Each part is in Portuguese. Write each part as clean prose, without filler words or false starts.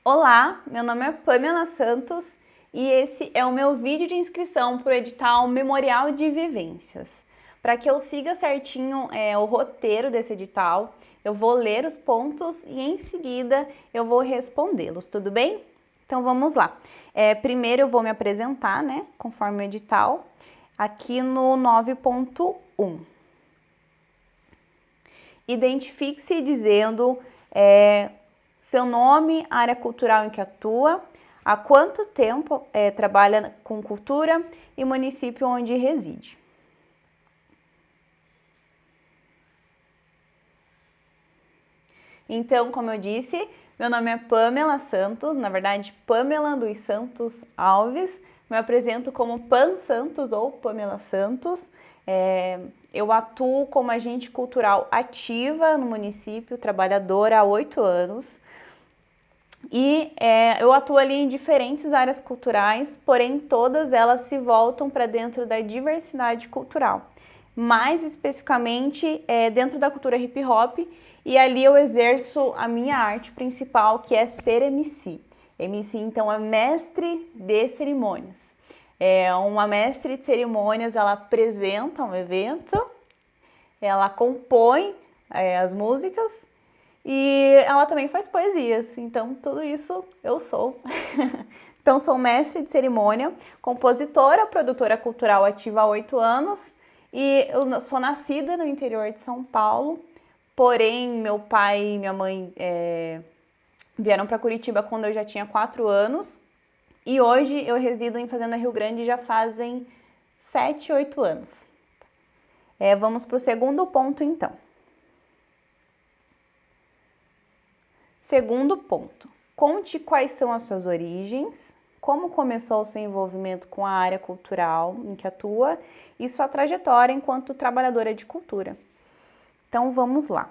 Olá, meu nome é Pamela Santos e esse é o meu vídeo de inscrição para o edital Memorial de Vivências. Para que eu siga certinho o roteiro desse edital, eu vou ler os pontos e em seguida eu vou respondê-los, tudo bem? Então vamos lá. Primeiro eu vou me apresentar, né, conforme o edital, aqui no 9.1. Identifique-se dizendo seu nome, área cultural em que atua, há quanto tempo trabalha com cultura e município onde reside. Então, como eu disse, meu nome é Pamela Santos, na verdade, Pamela dos Santos Alves. Me apresento como Pam Santos ou Pamela Santos. Eu atuo como agente cultural ativa no município, trabalhadora há 8 anos. E eu atuo ali em diferentes áreas culturais, porém todas elas se voltam para dentro da diversidade cultural. Mais especificamente dentro da cultura hip hop, e ali eu exerço a minha arte principal, que é ser MC. MC, então, é mestre de cerimônias. Uma mestre de cerimônias, ela apresenta um evento, ela compõe as músicas, e ela também faz poesias, então tudo isso eu sou. Então sou mestre de cerimônia, compositora, produtora cultural ativa há 8 anos e eu sou nascida no interior de São Paulo, porém meu pai e minha mãe vieram para Curitiba quando eu já tinha 4 anos e hoje eu resido em Fazenda Rio Grande já fazem 7, 8 anos. Vamos para o segundo ponto então. Segundo ponto, conte quais são as suas origens, como começou o seu envolvimento com a área cultural em que atua e sua trajetória enquanto trabalhadora de cultura. Então vamos lá.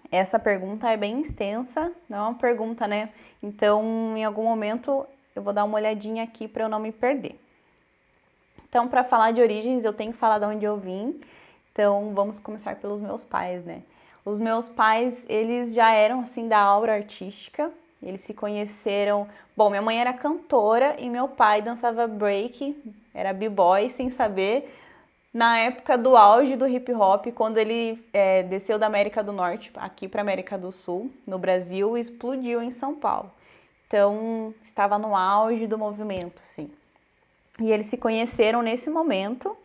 Essa pergunta é bem extensa, não é uma pergunta, né? Então em algum momento eu vou dar uma olhadinha aqui para eu não me perder. Então para falar de origens eu tenho que falar de onde eu vim, então vamos começar pelos meus pais, né? Os meus pais, eles já eram, assim, da aura artística, eles se conheceram... Bom, minha mãe era cantora e meu pai dançava break, era b-boy, sem saber, na época do auge do hip hop, quando ele desceu da América do Norte aqui para a América do Sul, no Brasil, e explodiu em São Paulo. Então, estava no auge do movimento, assim. E eles se conheceram nesse momento,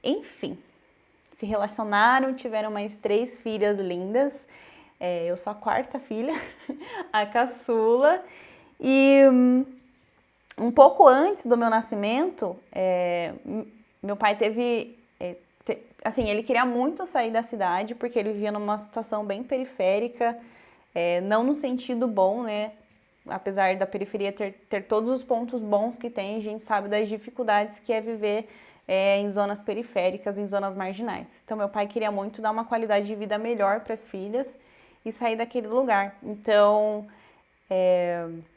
enfim... Se relacionaram, tiveram mais 3 filhas lindas. Eu sou a 4ª filha, a caçula. E um pouco antes do meu nascimento, meu pai teve... assim, ele queria muito sair da cidade, porque ele vivia numa situação bem periférica, não no sentido bom, né? Apesar da periferia ter todos os pontos bons que tem, a gente sabe das dificuldades que é viver em zonas periféricas, em zonas marginais. Então, meu pai queria muito dar uma qualidade de vida melhor para as filhas e sair daquele lugar. Então,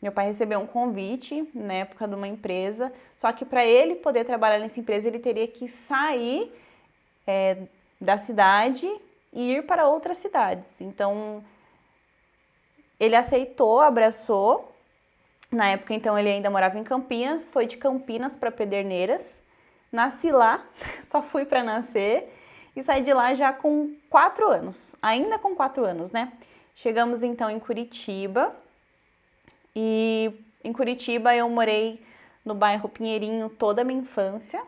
meu pai recebeu um convite na época de uma empresa, só que para ele poder trabalhar nessa empresa, ele teria que sair da cidade e ir para outras cidades. Então, ele aceitou, abraçou. Na época, então, ele ainda morava em Campinas, foi de Campinas para Pederneiras. Nasci lá, só fui para nascer e saí de lá já com 4 anos, ainda com 4 anos, né? Chegamos então em Curitiba e em Curitiba eu morei no bairro Pinheirinho toda a minha infância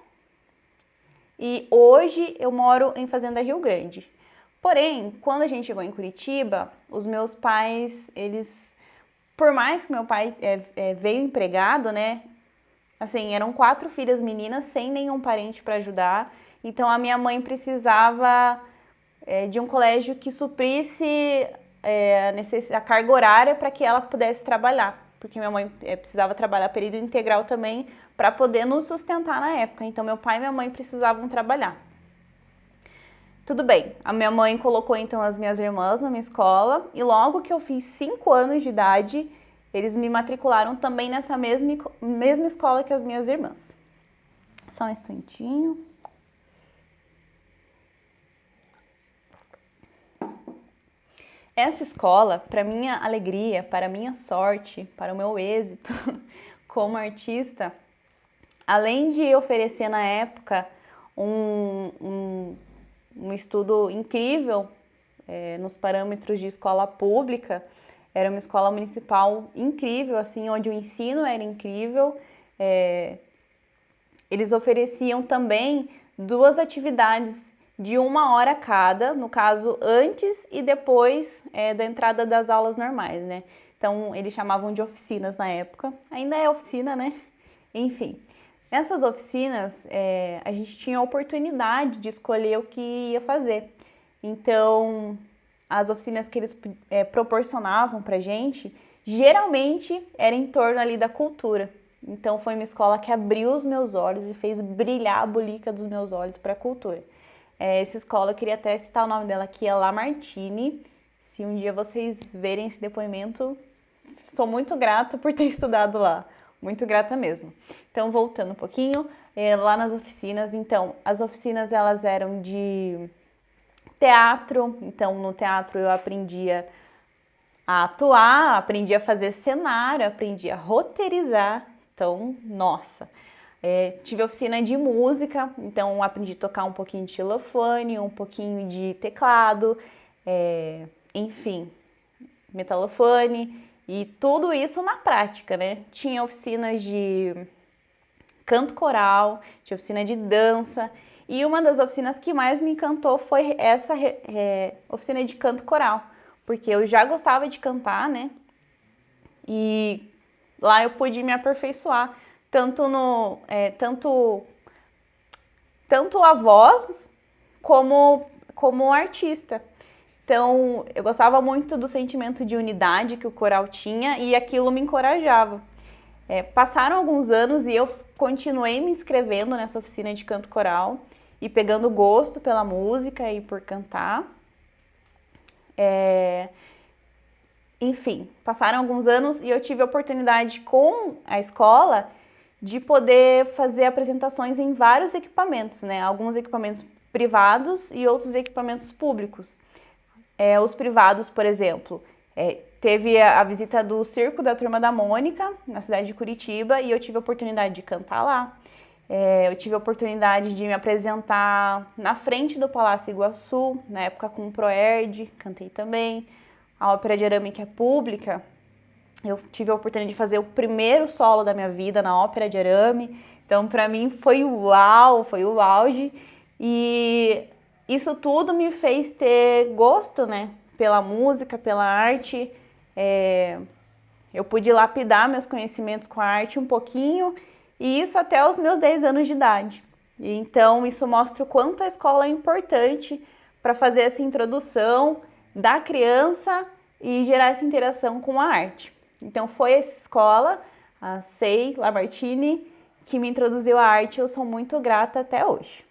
e hoje eu moro em Fazenda Rio Grande. Porém, quando a gente chegou em Curitiba, os meus pais, eles, por mais que meu pai veio empregado, né? Assim, eram 4 filhas meninas sem nenhum parente para ajudar. Então, a minha mãe precisava de um colégio que suprisse a carga horária para que ela pudesse trabalhar. Porque minha mãe precisava trabalhar período integral também para poder nos sustentar na época. Então, meu pai e minha mãe precisavam trabalhar. Tudo bem, a minha mãe colocou então as minhas irmãs na minha escola e logo que eu fiz 5 anos de idade, eles me matricularam também nessa mesma escola que as minhas irmãs. Só um instantinho. Essa escola, para minha alegria, para minha sorte, para o meu êxito como artista, além de oferecer na época um estudo incrível nos parâmetros de escola pública, era uma escola municipal incrível, assim, onde o ensino era incrível. Eles ofereciam também 2 atividades de 1 hora cada, no caso antes e depois da entrada das aulas normais, né? Então eles chamavam de oficinas na época, ainda é oficina, né? Enfim, nessas oficinas a gente tinha a oportunidade de escolher o que ia fazer. Então as oficinas que eles proporcionavam pra gente, geralmente era em torno ali da cultura. Então foi uma escola que abriu os meus olhos e fez brilhar a bulica dos meus olhos para a cultura. Essa escola, eu queria até citar o nome dela aqui, é Lamartine. Se um dia vocês verem esse depoimento, sou muito grata por ter estudado lá. Muito grata mesmo. Então, voltando um pouquinho, lá nas oficinas, então, as oficinas elas eram de teatro. Então, no teatro eu aprendia a atuar, aprendi a fazer cenário, aprendi a roteirizar. Então, nossa, tive oficina de música, então aprendi a tocar um pouquinho de xilofone, um pouquinho de teclado, enfim, metalofone e tudo isso na prática, né? Tinha oficinas de canto coral, tinha oficina de dança e uma das oficinas que mais me encantou foi essa oficina de canto coral, porque eu já gostava de cantar, né? E lá eu pude me aperfeiçoar, tanto a voz como artista. Então, eu gostava muito do sentimento de unidade que o coral tinha e aquilo me encorajava. Passaram alguns anos e eu continuei me inscrevendo nessa oficina de canto coral e pegando gosto pela música e por cantar. Enfim, passaram alguns anos e eu tive a oportunidade com a escola de poder fazer apresentações em vários equipamentos, né? Alguns equipamentos privados e outros equipamentos públicos. Os privados, por exemplo, teve a visita do Circo da Turma da Mônica, na cidade de Curitiba, e eu tive a oportunidade de cantar lá. Eu tive a oportunidade de me apresentar na frente do Palácio Iguaçu, na época com o Proerd, cantei também. A Ópera de Arame, que é pública, eu tive a oportunidade de fazer o primeiro solo da minha vida na Ópera de Arame. Então, para mim, foi uau, foi o auge. E isso tudo me fez ter gosto, né? Pela música, pela arte. Eu pude lapidar meus conhecimentos com a arte um pouquinho. E isso até os meus 10 anos de idade. Então, isso mostra o quanto a escola é importante para fazer essa introdução da criança e gerar essa interação com a arte. Então foi essa escola, a SEI Lamartine, que me introduziu à arte e eu sou muito grata até hoje.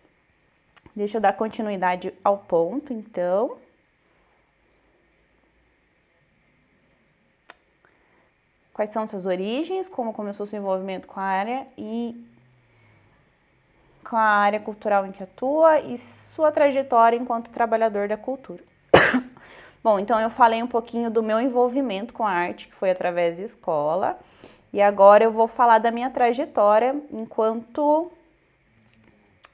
Deixa eu dar continuidade ao ponto, então. Quais são suas origens, como começou seu envolvimento com a área cultural em que atua e sua trajetória enquanto trabalhador da cultura. Bom, então eu falei um pouquinho do meu envolvimento com a arte, que foi através da escola, e agora eu vou falar da minha trajetória enquanto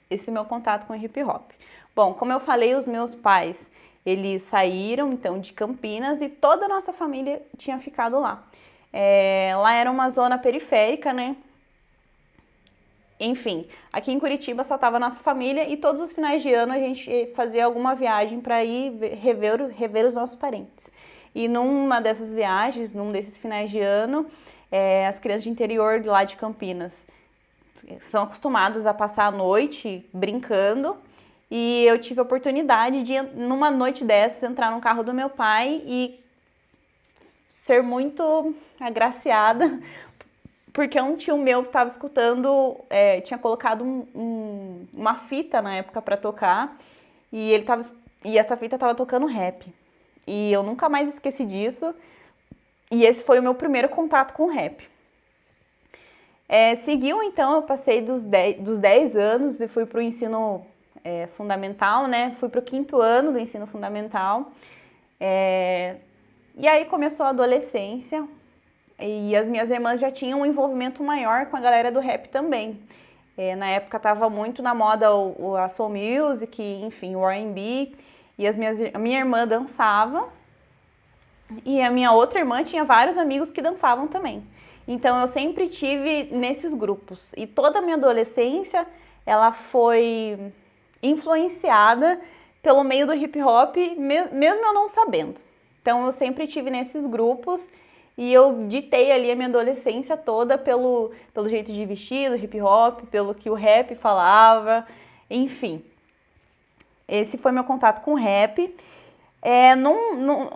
esse meu contato com o hip hop. Bom, como eu falei, os meus pais, eles saíram então de Campinas e toda a nossa família tinha ficado lá. Lá era uma zona periférica, né? Enfim, aqui em Curitiba só tava a nossa família e todos os finais de ano a gente fazia alguma viagem para ir rever os nossos parentes. E numa dessas viagens, num desses finais de ano, as crianças de interior lá de Campinas são acostumadas a passar a noite brincando e eu tive a oportunidade de, numa noite dessas, entrar no carro do meu pai e ser muito agraciada porque um tio meu que estava escutando, tinha colocado uma fita na época para tocar e essa fita estava tocando rap. E eu nunca mais esqueci disso. E esse foi o meu primeiro contato com rap. Seguiu, então, eu passei dos 10 anos e fui para o ensino fundamental, né? Fui para o 5º ano do ensino fundamental. E aí começou a adolescência e as minhas irmãs já tinham um envolvimento maior com a galera do rap também. Na época estava muito na moda a soul music, enfim, o R&B, e a minha irmã dançava e a minha outra irmã tinha vários amigos que dançavam também. Então eu sempre tive nesses grupos e toda a minha adolescência ela foi influenciada pelo meio do hip hop, mesmo eu não sabendo. Então eu sempre tive nesses grupos e eu ditei ali a minha adolescência toda pelo jeito de vestir do hip hop, pelo que o rap falava, enfim. Esse foi meu contato com o rap.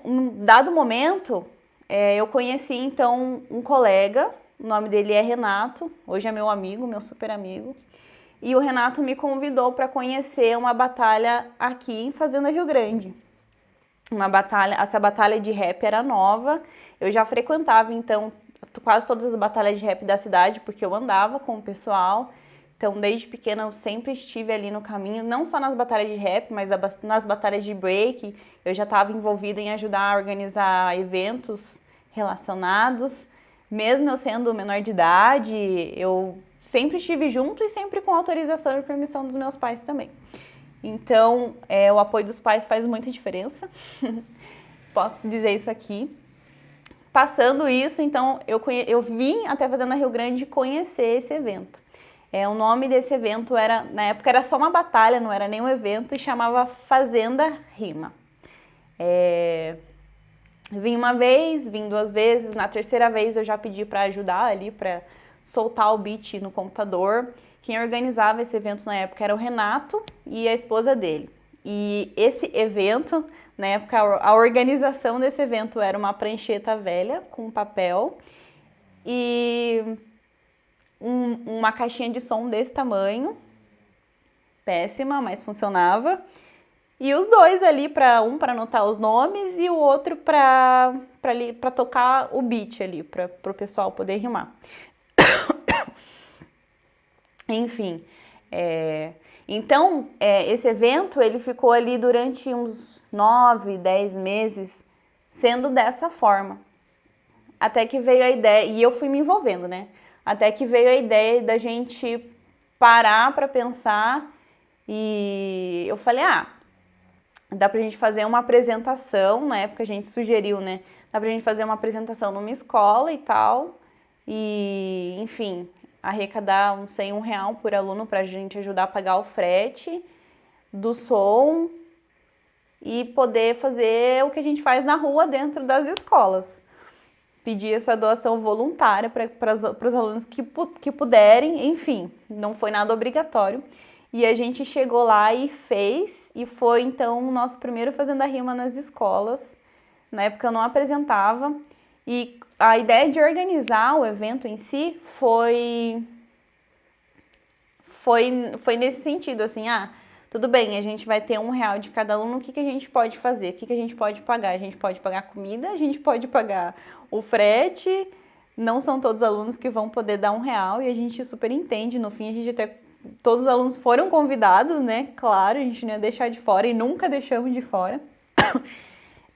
Num dado momento, eu conheci então um colega, o nome dele é Renato, hoje é meu amigo, meu super amigo. E o Renato me convidou para conhecer uma batalha aqui em Fazenda Rio Grande. Essa batalha de rap era nova, eu já frequentava então quase todas as batalhas de rap da cidade, porque eu andava com o pessoal, então desde pequena eu sempre estive ali no caminho, não só nas batalhas de rap, mas nas batalhas de break, eu já estava envolvida em ajudar a organizar eventos relacionados, mesmo eu sendo menor de idade, eu sempre estive junto e sempre com autorização e permissão dos meus pais também. Então, o apoio dos pais faz muita diferença, posso dizer isso aqui. Passando isso, então, eu vim até Fazenda Rio Grande conhecer esse evento. O nome desse evento na época era só uma batalha, não era nem um evento, e chamava Fazenda Rima. Vim uma vez, vim duas vezes, na terceira vez eu já pedi para ajudar ali, para soltar o beat no computador. Quem organizava esse evento na época era o Renato e a esposa dele. E esse evento, na época, a organização desse evento era uma prancheta velha com papel e uma caixinha de som desse tamanho, péssima, mas funcionava. E os dois ali, um para anotar os nomes e o outro para tocar o beat ali, para o pessoal poder rimar. Enfim, então esse evento ele ficou ali durante uns 9, 10 meses sendo dessa forma. Até que veio a ideia, e eu fui me envolvendo, né? Até que veio a ideia da gente parar para pensar e eu falei, dá pra gente fazer uma apresentação, na época a gente sugeriu, né? Dá pra gente fazer uma apresentação numa escola e tal, e enfim, arrecadar, não sei, R$1 por aluno pra gente ajudar a pagar o frete do som e poder fazer o que a gente faz na rua dentro das escolas. Pedir essa doação voluntária para os alunos que puderem, enfim, não foi nada obrigatório. E a gente chegou lá e fez, e foi então o nosso primeiro Fazenda Rima nas escolas. Na época eu não apresentava, e a ideia de organizar o evento em si foi nesse sentido, assim, tudo bem, a gente vai ter R$1 de cada aluno, o que a gente pode fazer? O que a gente pode pagar? A gente pode pagar comida, a gente pode pagar o frete, não são todos os alunos que vão poder dar R$1 e a gente super entende, no fim a gente até, todos os alunos foram convidados, né, claro, a gente não ia deixar de fora e nunca deixamos de fora.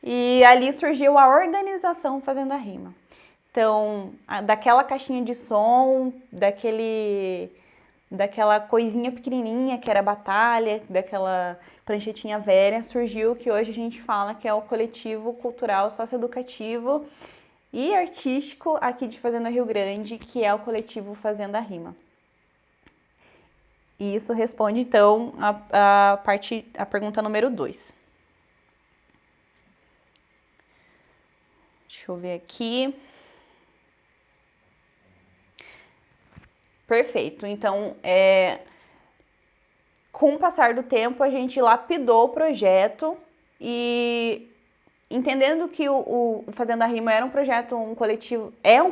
E ali surgiu a organização Fazenda Rima. Então, daquela caixinha de som, daquela coisinha pequenininha que era batalha, daquela pranchetinha velha, surgiu o que hoje a gente fala que é o coletivo cultural socioeducativo e artístico aqui de Fazenda Rio Grande, que é o coletivo Fazenda Rima. E isso responde, então, a pergunta número 2. Deixa eu ver aqui. Perfeito. Então, com o passar do tempo, a gente lapidou o projeto e entendendo que o Fazenda Rima era um projeto, um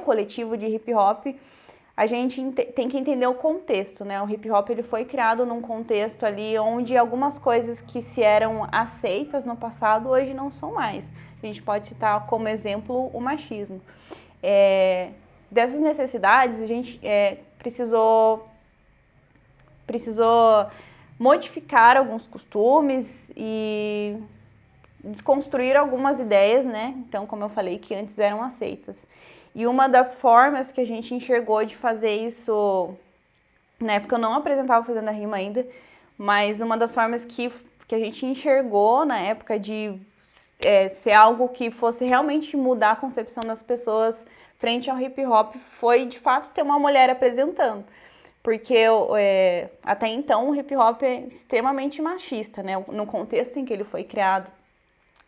coletivo de hip hop, a gente tem que entender o contexto, né? O hip hop ele foi criado num contexto ali onde algumas coisas que se eram aceitas no passado hoje não são mais. A gente pode citar como exemplo o machismo. Dessas necessidades, a gente precisou modificar alguns costumes e desconstruir algumas ideias, né? Então, como eu falei, que antes eram aceitas. E uma das formas que a gente enxergou de fazer isso, na época eu não apresentava Fazendo a Rima ainda, mas uma das formas que a gente enxergou na época de ser algo que fosse realmente mudar a concepção das pessoas frente ao hip hop foi, de fato, ter uma mulher apresentando. Porque até então o hip hop é extremamente machista, né? No contexto em que ele foi criado,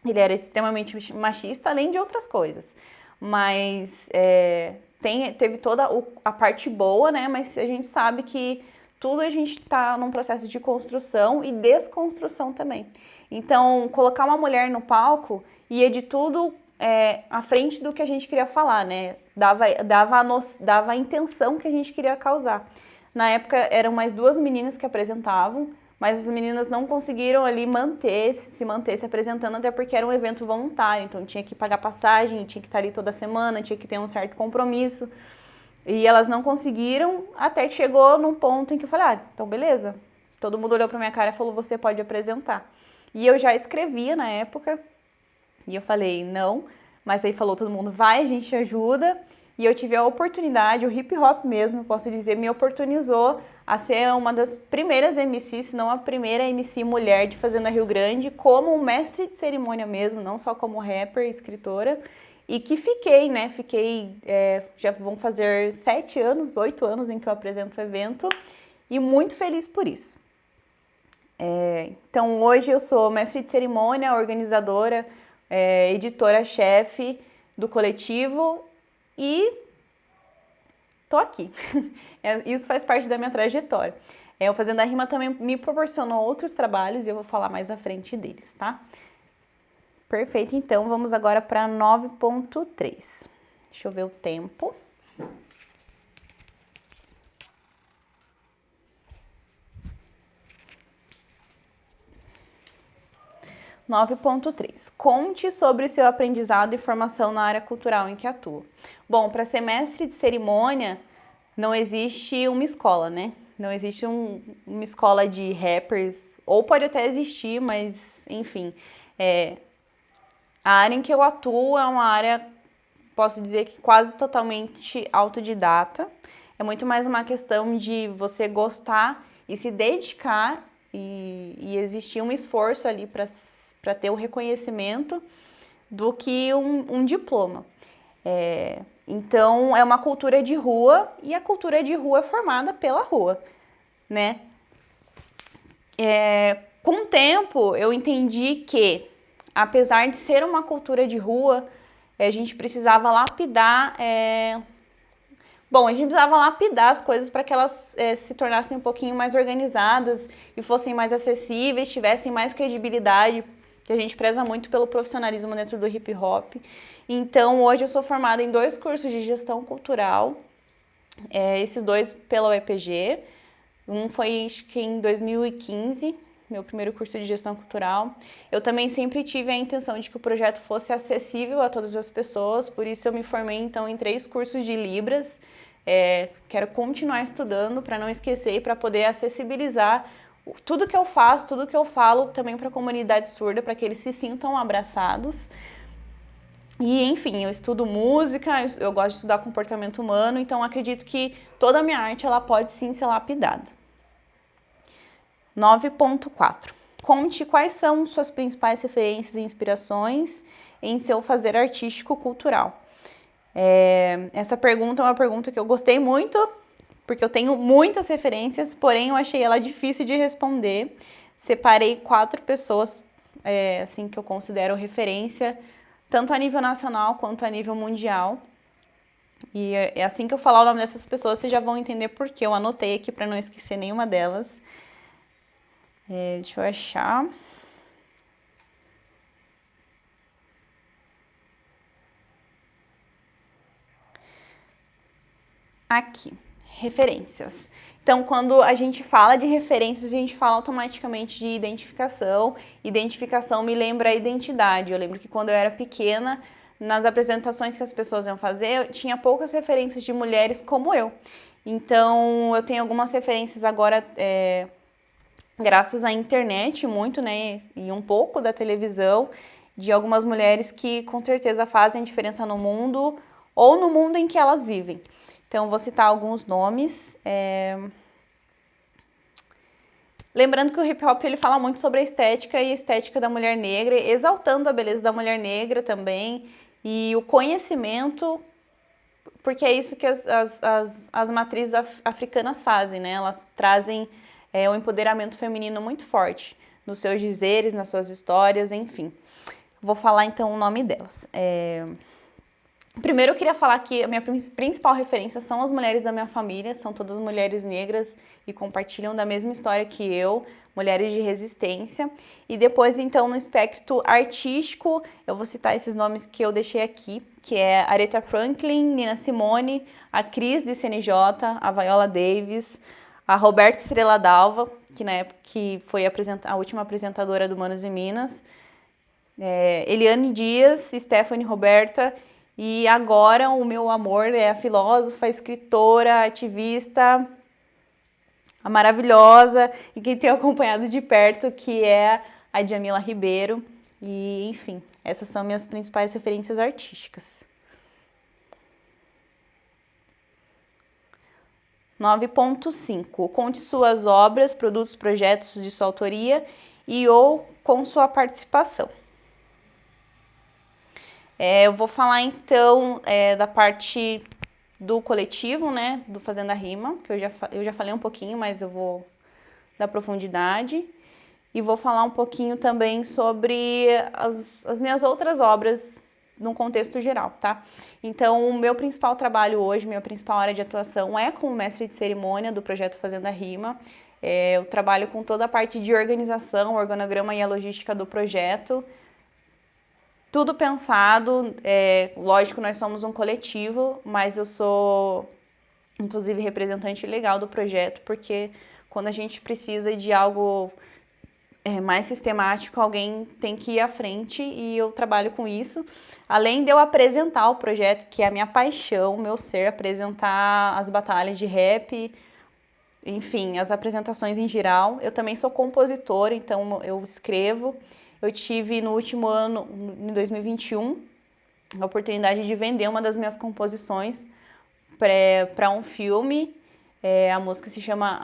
ele era extremamente machista, além de outras coisas. Mas teve toda a parte boa, né? Mas a gente sabe que tudo a gente está num processo de construção e desconstrução também. Então, colocar uma mulher no palco ia de tudo à frente do que a gente queria falar, né? Dava a intenção que a gente queria causar. Na época, eram mais 2 meninas que apresentavam, mas as meninas não conseguiram ali se manter se apresentando, até porque era um evento voluntário, então tinha que pagar passagem, tinha que estar ali toda semana, tinha que ter um certo compromisso. E elas não conseguiram, até que chegou num ponto em que eu falei, então beleza. Todo mundo olhou pra minha cara e falou, você pode apresentar. E eu já escrevia na época, e eu falei, não, mas aí falou todo mundo, vai, a gente ajuda. E eu tive a oportunidade, o hip hop mesmo, eu posso dizer, me oportunizou a ser uma das primeiras MCs, se não a primeira MC mulher de Fazenda Rio Grande, como mestre de cerimônia mesmo, não só como rapper, escritora. E que já vão fazer 8 anos em que eu apresento o evento, e muito feliz por isso. Então, hoje eu sou mestre de cerimônia, organizadora, editora-chefe do coletivo e tô aqui. Isso faz parte da minha trajetória. O Fazendo a Rima também me proporcionou outros trabalhos e eu vou falar mais à frente deles, tá? Perfeito, então vamos agora para 9.3. Deixa eu ver o tempo. Conte sobre seu aprendizado e formação na área cultural em que atua. Bom, para ser mestre de cerimônia, não existe uma escola, né? Não existe uma escola de rappers, ou pode até existir, mas enfim. A área em que eu atuo é uma área, posso dizer que quase totalmente autodidata. É muito mais uma questão de você gostar e se dedicar e existir um esforço ali para ter o reconhecimento do que um diploma. Então, é uma cultura de rua e a cultura de rua é formada pela rua, né? Com o tempo, eu entendi que, apesar de ser uma cultura de rua, a gente precisava lapidar... a gente precisava lapidar as coisas para que elas se tornassem um pouquinho mais organizadas e fossem mais acessíveis, tivessem mais credibilidade, que a gente preza muito pelo profissionalismo dentro do hip hop. Então, hoje eu sou formada em 2 cursos de gestão cultural, esses 2 pela UEPG. Um foi, acho que em 2015, meu primeiro curso de gestão cultural. Eu também sempre tive a intenção de que o projeto fosse acessível a todas as pessoas, por isso eu me formei, então, em 3 cursos de Libras. Quero continuar estudando para não esquecer e para poder acessibilizar tudo que eu faço, tudo que eu falo também para a comunidade surda, para que eles se sintam abraçados. E, enfim, eu estudo música, eu gosto de estudar comportamento humano, então acredito que toda a minha arte ela pode sim ser lapidada. 9.4. Conte quais são suas principais referências e inspirações em seu fazer artístico-cultural. Essa pergunta é uma pergunta que eu gostei muito, porque eu tenho muitas referências, porém eu achei ela difícil de responder. Separei 4 pessoas assim, que eu considero referência, tanto a nível nacional quanto a nível mundial. E assim que eu falar o nome dessas pessoas, vocês já vão entender por quê. Eu anotei aqui para não esquecer nenhuma delas. Deixa eu achar. Aqui, referências. Então, quando a gente fala de referências, a gente fala automaticamente de identificação. Identificação me lembra a identidade. Eu lembro que quando eu era pequena, nas apresentações que as pessoas iam fazer, eu tinha poucas referências de mulheres como eu. Então, eu tenho algumas referências agora, graças à internet, muito, né? E um pouco da televisão. de algumas mulheres que com certeza fazem diferença no mundo ou no mundo em que elas vivem. Então, vou citar alguns nomes. Lembrando que o hip hop ele fala muito sobre a estética e a estética da mulher negra, exaltando a beleza da mulher negra também e o conhecimento, porque é isso que as matrizes africanas fazem, né? Elas trazem um empoderamento feminino muito forte nos seus dizeres, nas suas histórias, enfim. Vou falar então o nome delas. Primeiro eu queria falar que a minha principal referência são as mulheres da minha família, são todas mulheres negras e compartilham da mesma história que eu, mulheres de resistência. E depois, então, no espectro artístico, eu vou citar esses nomes que eu deixei aqui, que é Aretha Franklin, Nina Simone, a Cris do CNJ, a Viola Davis, a Roberta Estrela Dalva, que na época que foi a última apresentadora do Manos e Minas, Eliane Dias, Stephanie Roberta. E agora o meu amor é a filósofa, a escritora, ativista, a maravilhosa e que tenho acompanhado de perto, que é a Djamila Ribeiro. E, enfim, essas são minhas principais referências artísticas. 9.5. Conte suas obras, produtos, projetos de sua autoria e ou com sua participação. Eu vou falar então da parte do coletivo, né, do Fazendo a Rima, que eu já falei um pouquinho, mas eu vou dar profundidade. E vou falar um pouquinho também sobre as minhas outras obras num contexto geral, tá? Então, o meu principal trabalho hoje, minha principal área de atuação é como mestre de cerimônia do projeto Fazendo a Rima. Eu trabalho com toda a parte de organização, organograma e a logística do projeto. Tudo pensado, lógico, nós somos um coletivo, mas eu sou, inclusive, representante legal do projeto, porque quando a gente precisa de algo mais sistemático, alguém tem que ir à frente e eu trabalho com isso. Além de eu apresentar o projeto, que é a minha paixão, meu ser, apresentar as batalhas de rap, enfim, as apresentações em geral. Eu também sou compositora, então eu escrevo. Eu tive no último ano, em 2021, a oportunidade de vender uma das minhas composições para um filme. A música se chama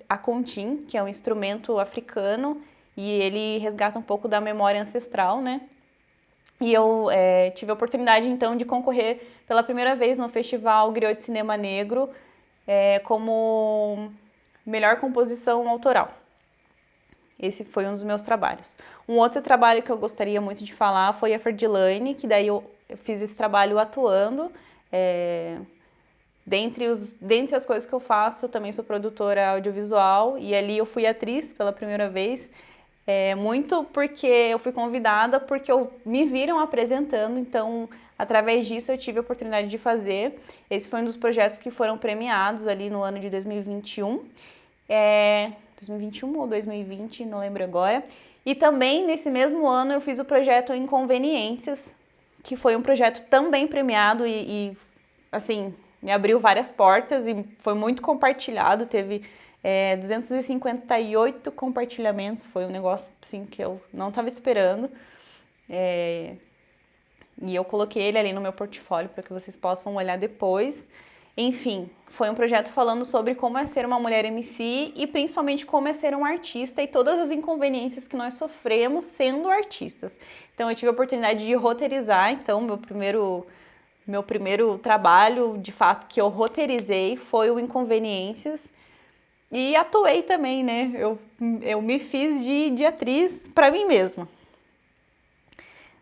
Akontin, que é um instrumento africano e ele resgata um pouco da memória ancestral, né? E eu tive a oportunidade, então, de concorrer pela primeira vez no Festival Griot de Cinema Negro como melhor composição autoral. Esse foi um dos meus trabalhos. Um outro trabalho que eu gostaria muito de falar foi a Ferdilane, que daí eu fiz esse trabalho atuando. Dentre as coisas que eu faço, eu também sou produtora audiovisual e ali eu fui atriz pela primeira vez. Muito porque eu fui convidada, porque me viram apresentando, então através disso eu tive a oportunidade de fazer. Esse foi um dos projetos que foram premiados ali no ano de 2021. 2021 ou 2020, não lembro agora. E também nesse mesmo ano eu fiz o projeto Inconveniências, que foi um projeto também premiado e assim, me abriu várias portas e foi muito compartilhado, teve 258 compartilhamentos, foi um negócio assim, que eu não estava esperando. E eu coloquei ele ali no meu portfólio para que vocês possam olhar depois. Enfim, foi um projeto falando sobre como é ser uma mulher MC e principalmente como é ser um artista e todas as inconveniências que nós sofremos sendo artistas. Então eu tive a oportunidade de roteirizar, então meu primeiro trabalho, de fato, que eu roteirizei foi o Inconveniências e atuei também, né? Eu me fiz de atriz para mim mesma.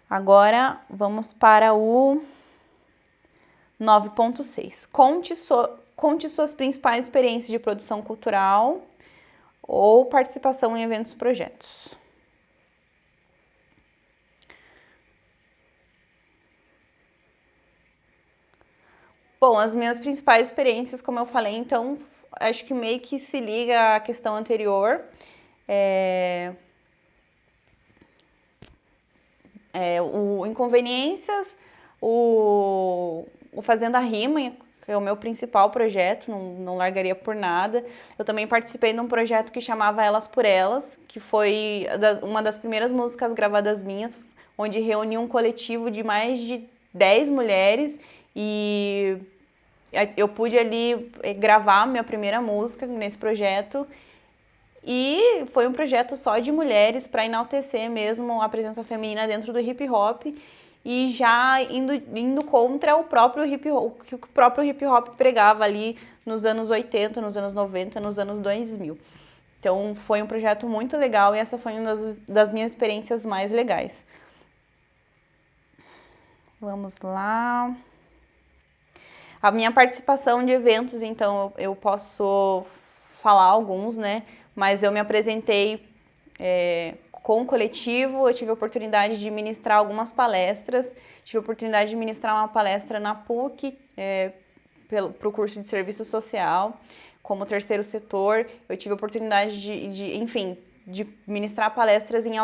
Agora vamos para o 9.6. Conte suas principais experiências de produção cultural ou participação em eventos e projetos. Bom, as minhas principais experiências, como eu falei, então, acho que meio que se liga à questão anterior. O Inconveniências, o Fazendo a Rima, que é o meu principal projeto, não largaria por nada. Eu também participei de um projeto que chamava Elas por Elas, que foi uma das primeiras músicas gravadas minhas, onde reuni um coletivo de mais de 10 mulheres e eu pude ali gravar minha primeira música nesse projeto. E foi um projeto só de mulheres para enaltecer mesmo a presença feminina dentro do hip hop e já indo contra o próprio hip hop, que o próprio hip hop pregava ali nos anos 80, nos anos 90, nos anos 2000. Então foi um projeto muito legal e essa foi uma das minhas experiências mais legais. Vamos lá. A minha participação de eventos, então eu posso falar alguns, né? Mas eu me apresentei com o coletivo, eu tive a oportunidade de ministrar algumas palestras, tive a oportunidade de ministrar uma palestra na PUC, para o curso de serviço social, como terceiro setor, eu tive a oportunidade de ministrar palestras em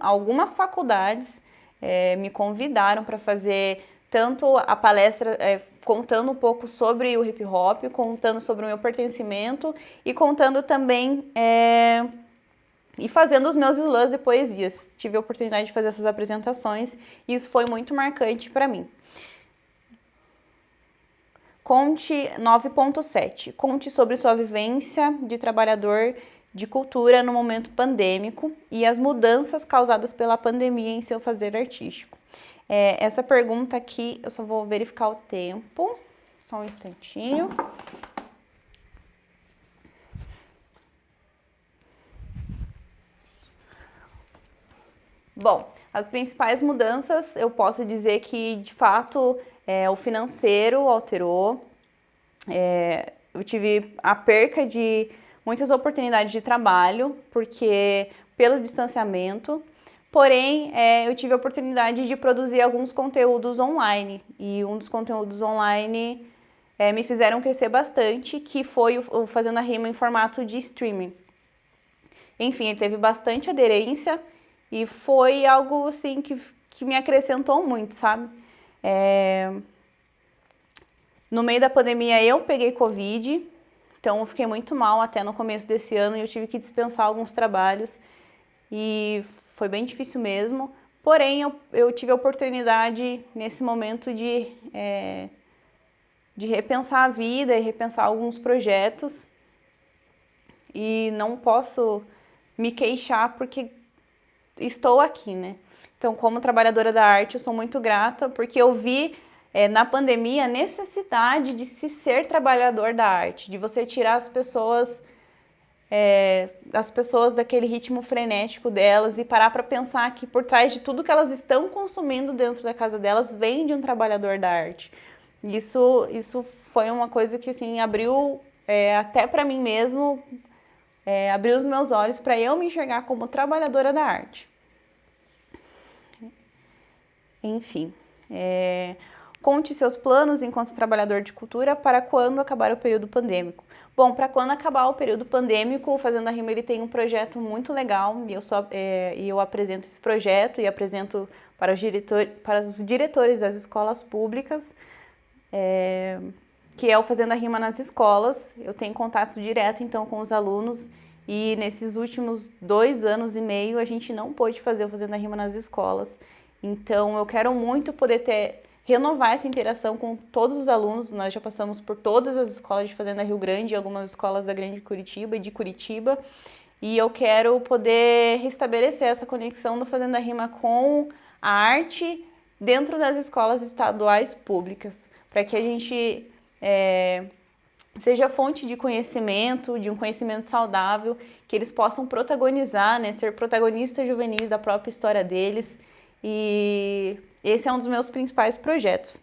algumas faculdades, me convidaram para fazer tanto a palestra contando um pouco sobre o hip hop, contando sobre o meu pertencimento e contando também e fazendo os meus slams e poesias. Tive a oportunidade de fazer essas apresentações e isso foi muito marcante para mim. Conte 9.7. Conte sobre sua vivência de trabalhador de cultura no momento pandêmico e as mudanças causadas pela pandemia em seu fazer artístico. Essa pergunta aqui, eu só vou verificar o tempo, só um instantinho. Bom, as principais mudanças, eu posso dizer que, de fato, o financeiro alterou. Eu tive a perca de muitas oportunidades de trabalho, porque pelo distanciamento. Porém, eu tive a oportunidade de produzir alguns conteúdos online e um dos conteúdos online me fizeram crescer bastante, que foi o Fazendo a Rima em formato de streaming. Enfim, ele teve bastante aderência e foi algo assim que me acrescentou muito, sabe? No meio da pandemia eu peguei Covid, então eu fiquei muito mal até no começo desse ano e eu tive que dispensar alguns trabalhos e foi bem difícil mesmo, porém eu tive a oportunidade nesse momento de repensar a vida e repensar alguns projetos e não posso me queixar porque estou aqui, né? Então, como trabalhadora da arte, eu sou muito grata porque eu vi na pandemia a necessidade de se ser trabalhador da arte, de você tirar as pessoas daquele ritmo frenético delas e parar para pensar que por trás de tudo que elas estão consumindo dentro da casa delas vem de um trabalhador da arte. Isso foi uma coisa que assim abriu até para mim mesmo, abriu os meus olhos para eu me enxergar como trabalhadora da arte. Enfim, conte seus planos enquanto trabalhador de cultura para quando acabar o período pandêmico. Bom, para quando acabar o período pandêmico, o Fazendo a Rima ele tem um projeto muito legal e eu apresento esse projeto e apresento para os diretores das escolas públicas, que é o Fazendo a Rima nas escolas. Eu tenho contato direto então com os alunos e nesses últimos 2 anos e meio a gente não pôde fazer o Fazendo a Rima nas escolas. Então eu quero muito poder renovar essa interação com todos os alunos. Nós já passamos por todas as escolas de Fazenda Rio Grande, algumas escolas da Grande Curitiba e de Curitiba, e eu quero poder restabelecer essa conexão do Fazenda Rima com a arte dentro das escolas estaduais públicas, para que a gente seja fonte de conhecimento, de um conhecimento saudável, que eles possam protagonizar, né, ser protagonistas juvenis da própria história deles. E esse é um dos meus principais projetos.